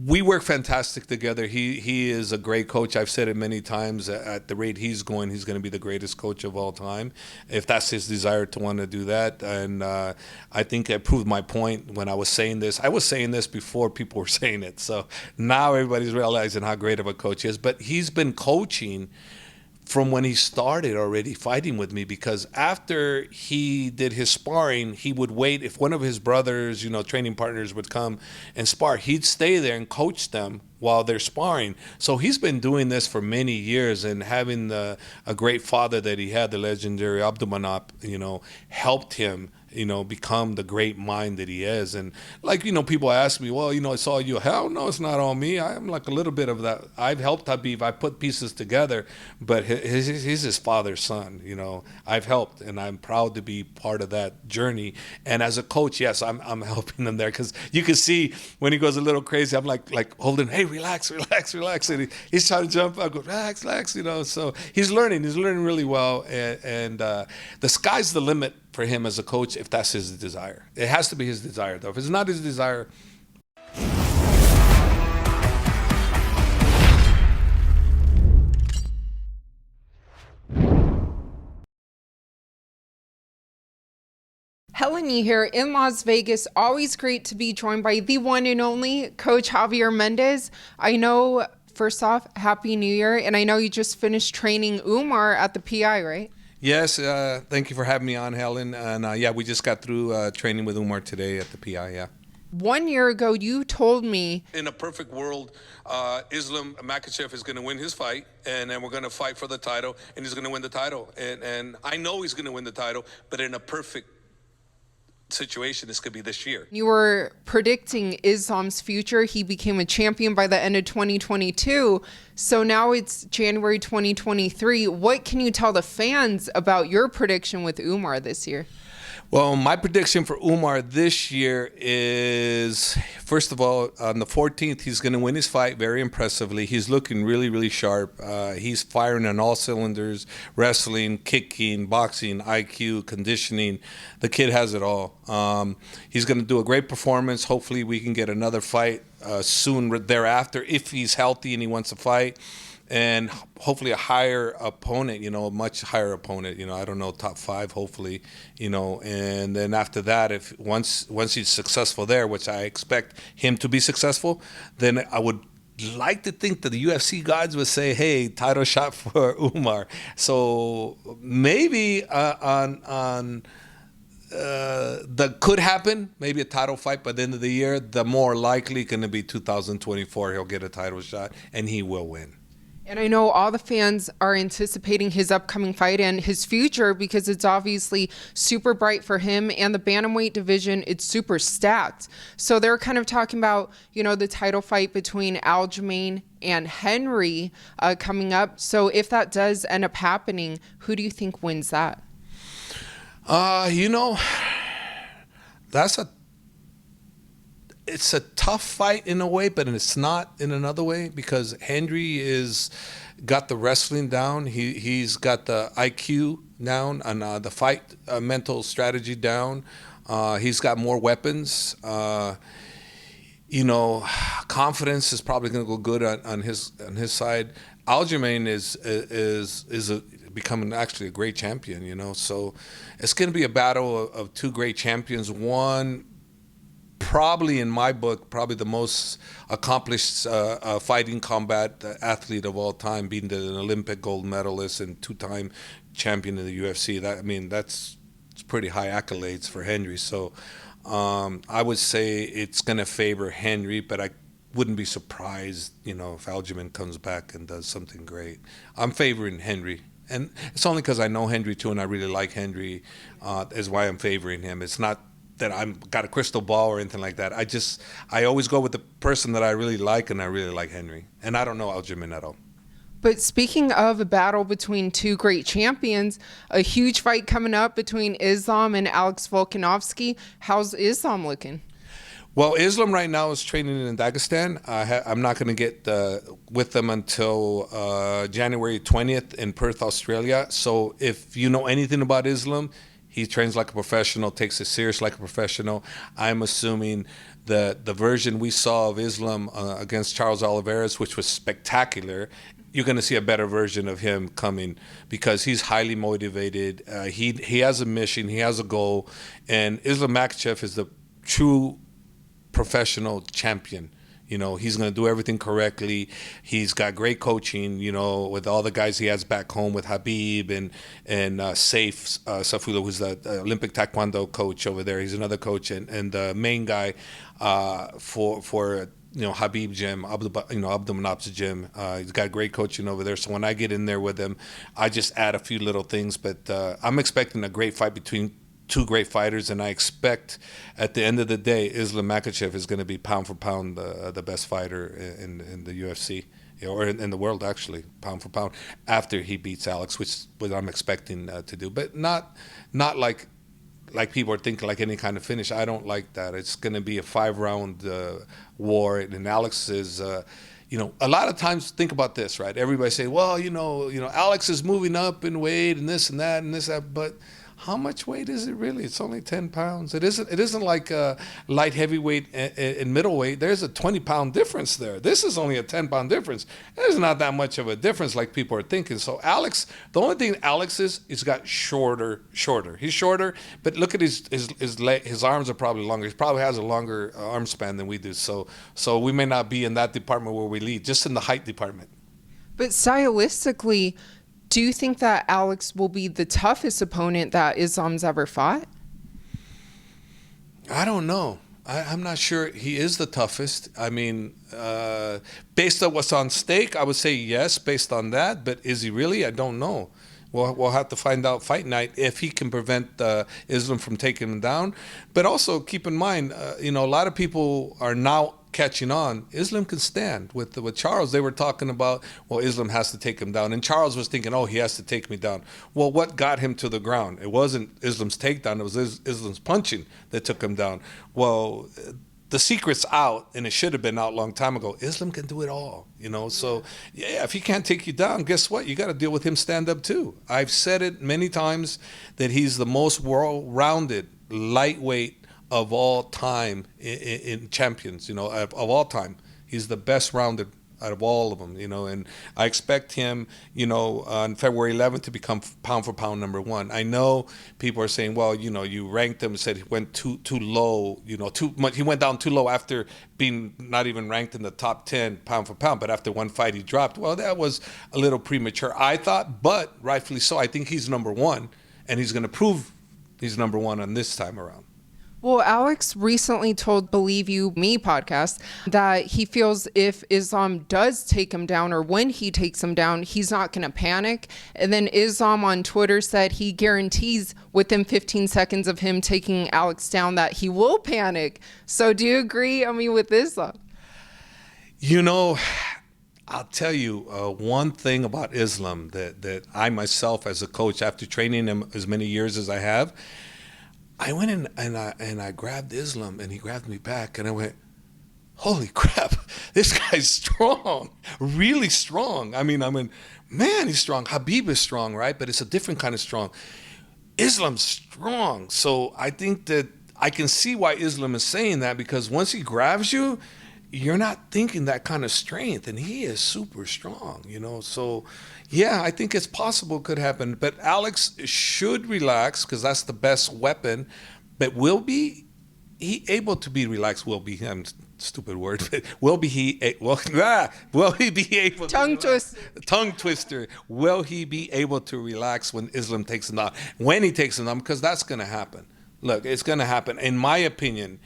We work fantastic together. He is a great coach. I've said it many times. At the rate he's going to be the greatest coach of all time, if that's his desire to want to do that. And I think I proved my point when I was saying this. I was saying this before people were saying it. So now everybody's realizing how great of a coach he is. But he's been coaching from when he started already fighting with me, because after he did his sparring, he would wait. If one of his brothers, training partners would come and spar, he'd stay there and coach them while they're sparring. So he's been doing this for many years, and having a great father that he had, the legendary Abdulmanap, helped him become the great mind that he is. And people ask me, well, it's all you. Hell no, it's not all me. I'm like a little bit of that. I've helped Habib. I put pieces together, but he's his father's son. I've helped, and I'm proud to be part of that journey. And as a coach, yes, I'm helping him there, because you can see when he goes a little crazy, I'm like holding, hey, relax. And he's trying to jump. I go, relax. So he's learning really well. And the sky's the limit for him as a coach, if that's his desire. It has to be his desire, though. If it's not his desire. Helen Yee here in Las Vegas. Always great to be joined by the one and only Coach Javier Mendez. I know, first off, Happy New Year. And I know you just finished training Umar at the PI, right? Yes, thank you for having me on, Helen. And we just got through training with Umar today at the PI, yeah. 1 year ago, you told me, in a perfect world, Islam Makhachev is going to win his fight, and then we're going to fight for the title, and he's going to win the title. And I know he's going to win the title, but in a perfect situation, this could be this year. You were predicting Islam's future. He became a champion by the end of 2022. So now it's January 2023. What can you tell the fans about your prediction with Umar this year? Well, my prediction for Umar this year is, first of all, on the 14th, he's going to win his fight very impressively. He's looking really, really sharp. He's firing on all cylinders: wrestling, kicking, boxing, IQ, conditioning. The kid has it all. He's going to do a great performance. Hopefully we can get another fight soon thereafter, if he's healthy and he wants to fight. And hopefully a higher opponent, a much higher opponent, I don't know, top 5, hopefully, and then after that, if once he's successful there, which I expect him to be successful, then I would like to think that the UFC gods would say, hey, title shot for Umar. So maybe that could happen, maybe a title fight by the end of the year. The more likely going to be 2024, he'll get a title shot and he will win. And I know all the fans are anticipating his upcoming fight and his future, because it's obviously super bright for him, and the bantamweight division, it's super stacked. So they're kind of talking about, the title fight between Aljamain and Henry coming up. So if that does end up happening, who do you think wins that? It's a tough fight in a way, but it's not in another way, because Henry is got the wrestling down. He's got the IQ down, and the fight mental strategy down. He's got more weapons. Confidence is probably going to go good on his side. Aljamain is becoming actually a great champion. So it's going to be a battle of two great champions. One, probably in my book, probably the most accomplished fighting combat athlete of all time, being an Olympic gold medalist and 2-time champion in the UFC. That's pretty high accolades for Henry. So I would say it's going to favor Henry, but I wouldn't be surprised, if Aljamain comes back and does something great. I'm favoring Henry. And it's only because I know Henry too, and I really like Henry, is why I'm favoring him. It's not that I've got a crystal ball or anything like that. I always go with the person that I really like, and I really like Henry. And I don't know Aljamain at all. But speaking of a battle between two great champions, a huge fight coming up between Islam and Alex Volkanovski. How's Islam looking? Well, Islam right now is training in Dagestan. I'm not going to get with them until January 20th in Perth, Australia. So if you know anything about Islam, he trains like a professional, takes it serious like a professional. I'm assuming the version we saw of Islam against Charles Oliveira, which was spectacular, you're going to see a better version of him coming because he's highly motivated. He has a mission, he has a goal, and Islam Makhachev is the true professional champion. You know, he's going to do everything correctly. He's got great coaching, you know, with all the guys he has back home with Habib and Saif Safula, who's the Olympic Taekwondo coach over there. He's another coach. And the main guy for Habib gym, Abdulmanap's gym. He's got great coaching over there. So when I get in there with him, I just add a few little things. But I'm expecting a great fight between two great fighters, and I expect at the end of the day, Islam Makhachev is going to be pound for pound the best fighter in the UFC, or in the world actually, pound for pound, after he beats Alex, which is what I'm expecting to do. But not like people are thinking, like any kind of finish. I don't like that. It's going to be a 5-round war, and Alex is. A lot of times, think about this, right? Everybody say, well, Alex is moving up in weight and this and that and this and that, but how much weight is it really? It's only 10 pounds. It isn't like light heavyweight and middleweight. There's a 20-pound difference there. This is only a 10-pound difference. There's not that much of a difference like people are thinking. So Alex, the only thing Alex is, he's got shorter. He's shorter, but look at his arms are probably longer. He probably has a longer arm span than we do. So we may not be in that department where we lead, just in the height department. But stylistically, do you think that Alex will be the toughest opponent that Islam's ever fought? I don't know. I'm not sure he is the toughest. I mean, based on what's on stake, I would say yes, based on that. But is he really? I don't know. We'll have to find out fight night if he can prevent Islam from taking him down. But also keep in mind, a lot of people are now catching on. Islam can stand. With Charles, they were talking about, well, Islam has to take him down. And Charles was thinking, oh, he has to take me down. Well, what got him to the ground? It wasn't Islam's takedown. It was Islam's punching that took him down. Well, the secret's out, and it should have been out a long time ago. Islam can do it all, So, yeah, if he can't take you down, guess what? You got to deal with him stand up too. I've said it many times that he's the most well-rounded lightweight of all time in champions, of all time. He's the best rounded out of all of them, and I expect him, on February 11th to become pound for pound number one. I know people are saying, well, you ranked him and said he went too low, too much. He went down too low after being not even ranked in the top 10 pound for pound, but after one fight he dropped. Well, that was a little premature, I thought, but rightfully so. I think he's number one, and he's going to prove he's number one on this time around. Well, Alex recently told Believe You Me podcast that he feels if Islam does take him down, or when he takes him down, he's not going to panic. And then Islam on Twitter said he guarantees within 15 seconds of him taking Alex down that he will panic. So do you agree, with Islam? I'll tell you one thing about Islam that I myself as a coach, after training him as many years as I have, I went in and I grabbed Islam, and he grabbed me back, and I went, holy crap, this guy's strong, really strong. I mean, man, he's strong. Habib is strong, right? But it's a different kind of strong. Islam's strong. So I think that I can see why Islam is saying that, because once he grabs you, you're not thinking that kind of strength, and he is super strong, So, yeah, I think it's possible it could happen. But Alex should relax, because that's the best weapon. But will he able to be relaxed? Stupid word. But will he be able tongue twister? Will he be able to relax when Islam takes him down? When he takes him down, because that's going to happen. Look, it's going to happen. In my opinion,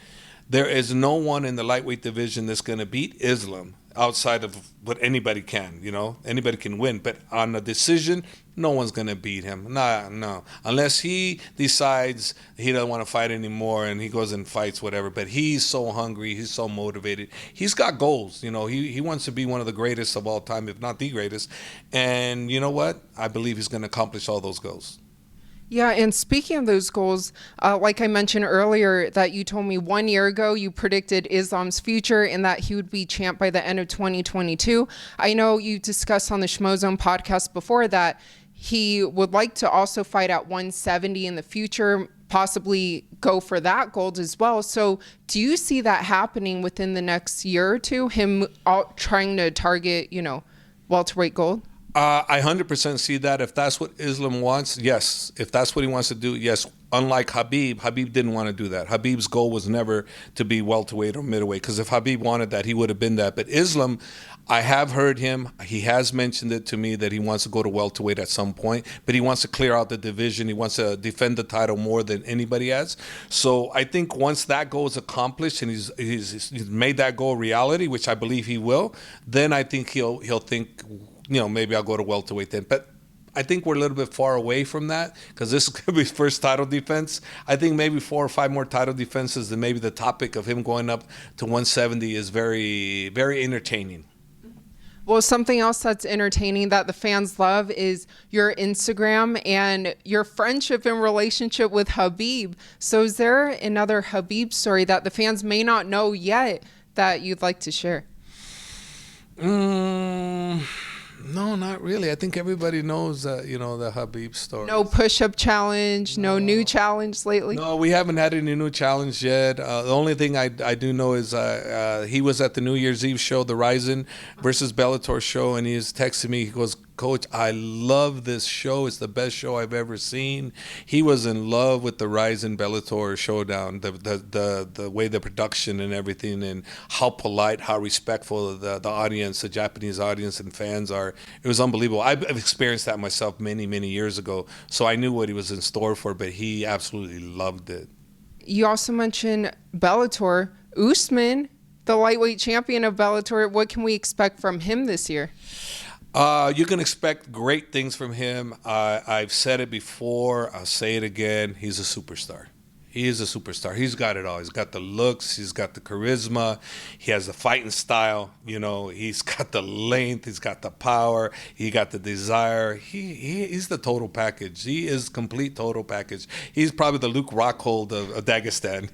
there is no one in the lightweight division that's going to beat Islam outside of what anybody can, Anybody can win. But on a decision, no one's going to beat him. No. Unless he decides he doesn't want to fight anymore and he goes and fights, whatever. But he's so hungry. He's so motivated. He's got goals. He wants to be one of the greatest of all time, if not the greatest. And you know what? I believe he's going to accomplish all those goals. Yeah, and speaking of those goals, like I mentioned earlier, that you told me 1 year ago you predicted Islam's future and that he would be champ by the end of 2022. I know you discussed on the Schmo Zone podcast before that he would like to also fight at 170 in the future, possibly go for that gold as well. So do you see that happening within the next year or two, him trying to target, welterweight gold? I 100% see that. If that's what Islam wants, yes. If that's what he wants to do, yes. Unlike Habib didn't want to do that. Habib's goal was never to be welterweight or middleweight, because if Habib wanted that, he would have been that. But Islam, I have heard him. He has mentioned it to me that he wants to go to welterweight at some point, but he wants to clear out the division. He wants to defend the title more than anybody has. So I think once that goal is accomplished and he's made that goal a reality, which I believe he will, then I think he'll think, maybe I'll go to welterweight then. But I think we're a little bit far away from that, because this is going to be his first title defense. I think maybe 4 or 5 more title defenses, and maybe the topic of him going up to 170 is very, very entertaining. Well, something else that's entertaining that the fans love is your Instagram and your friendship and relationship with Habib. So is there another Habib story that the fans may not know yet that you'd like to share? No, not really. I think everybody knows, the Habib story. No push-up challenge, no new challenge lately? No, we haven't had any new challenge yet. The only thing I do know is he was at the New Year's Eve show, the Ryzen versus Bellator show, and he was texting me. He goes, "Coach, I love this show. It's the best show I've ever seen." He was in love with the Ryzen Bellator showdown, the way the production and everything, and how polite, how respectful the audience, the Japanese audience and fans are. It was unbelievable. I've experienced that myself many, many years ago, so I knew what he was in store for, but he absolutely loved it. You also mentioned Bellator. Usman, the lightweight champion of Bellator, what can we expect from him this year? You can expect great things from him. I've said it before. I'll say it again. He's a superstar. He is a superstar. He's got it all. He's got the looks. He's got the charisma. He has the fighting style. He's got the length. He's got the power. He got the desire. He's the total package. He is complete total package. He's probably the Luke Rockhold of Dagestan,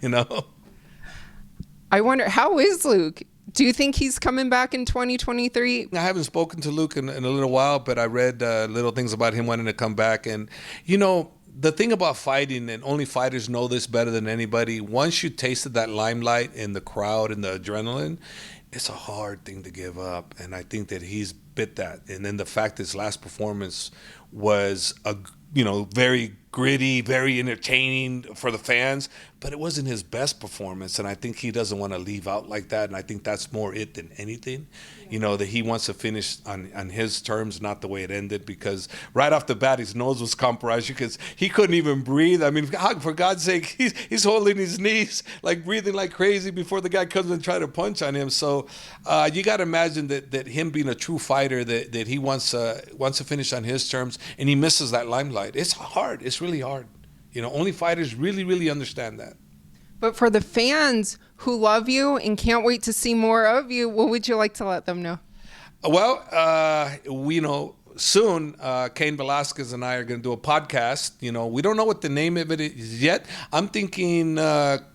I wonder, how is Luke? Do you think he's coming back in 2023? I haven't spoken to Luke in a little while, but I read little things about him wanting to come back. And, the thing about fighting, and only fighters know this better than anybody, once you tasted that limelight and the crowd and the adrenaline, it's a hard thing to give up. And I think that he's bit that. And then the fact that his last performance was very gritty, very entertaining for the fans, but it wasn't his best performance, and I think he doesn't want to leave out like that, and I think that's more it than anything, that he wants to finish on his terms, not the way it ended, because right off the bat, his nose was compromised because he couldn't even breathe. I mean, for God's sake, he's holding his knees, like breathing like crazy before the guy comes and try to punch on him. So you got to imagine that him being a true fighter, that he wants to finish on his terms, and he misses that limelight. It's hard. It's really hard. Only fighters really, really understand that. But for the fans who love you and can't wait to see more of you, what would you like to let them know? Well, soon, Cain Velasquez and I are going to do a podcast. We don't know what the name of it is yet. I'm thinking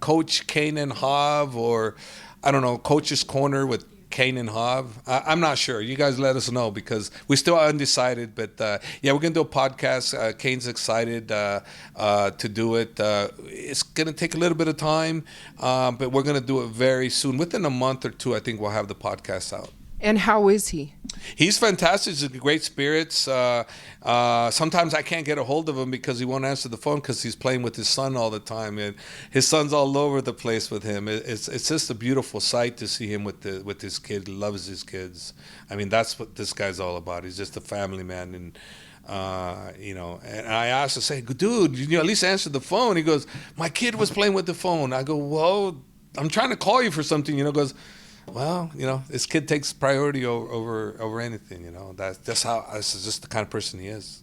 Coach Cain and Hav, or I don't know, Coach's Corner with Cain and Hav. I'm not sure. You guys let us know, because we're still undecided. But we're going to do a podcast. Cain's excited to do it. It's going to take a little bit of time, but we're going to do it very soon. Within a month or two, I think we'll have the podcast out. And how is he? He's fantastic. He's in great spirits. Sometimes I can't get a hold of him because he won't answer the phone, because he's playing with his son all the time, and his son's all over the place with him. It's just a beautiful sight to see him with his kid. He loves his kids. I mean, that's what this guy's all about. He's just a family man, and and I asked him, say, dude, at least answer the phone. He goes, my kid was playing with the phone. I go, well, I'm trying to call you for something. Goes, well, this kid takes priority over anything. That's just the kind of person he is.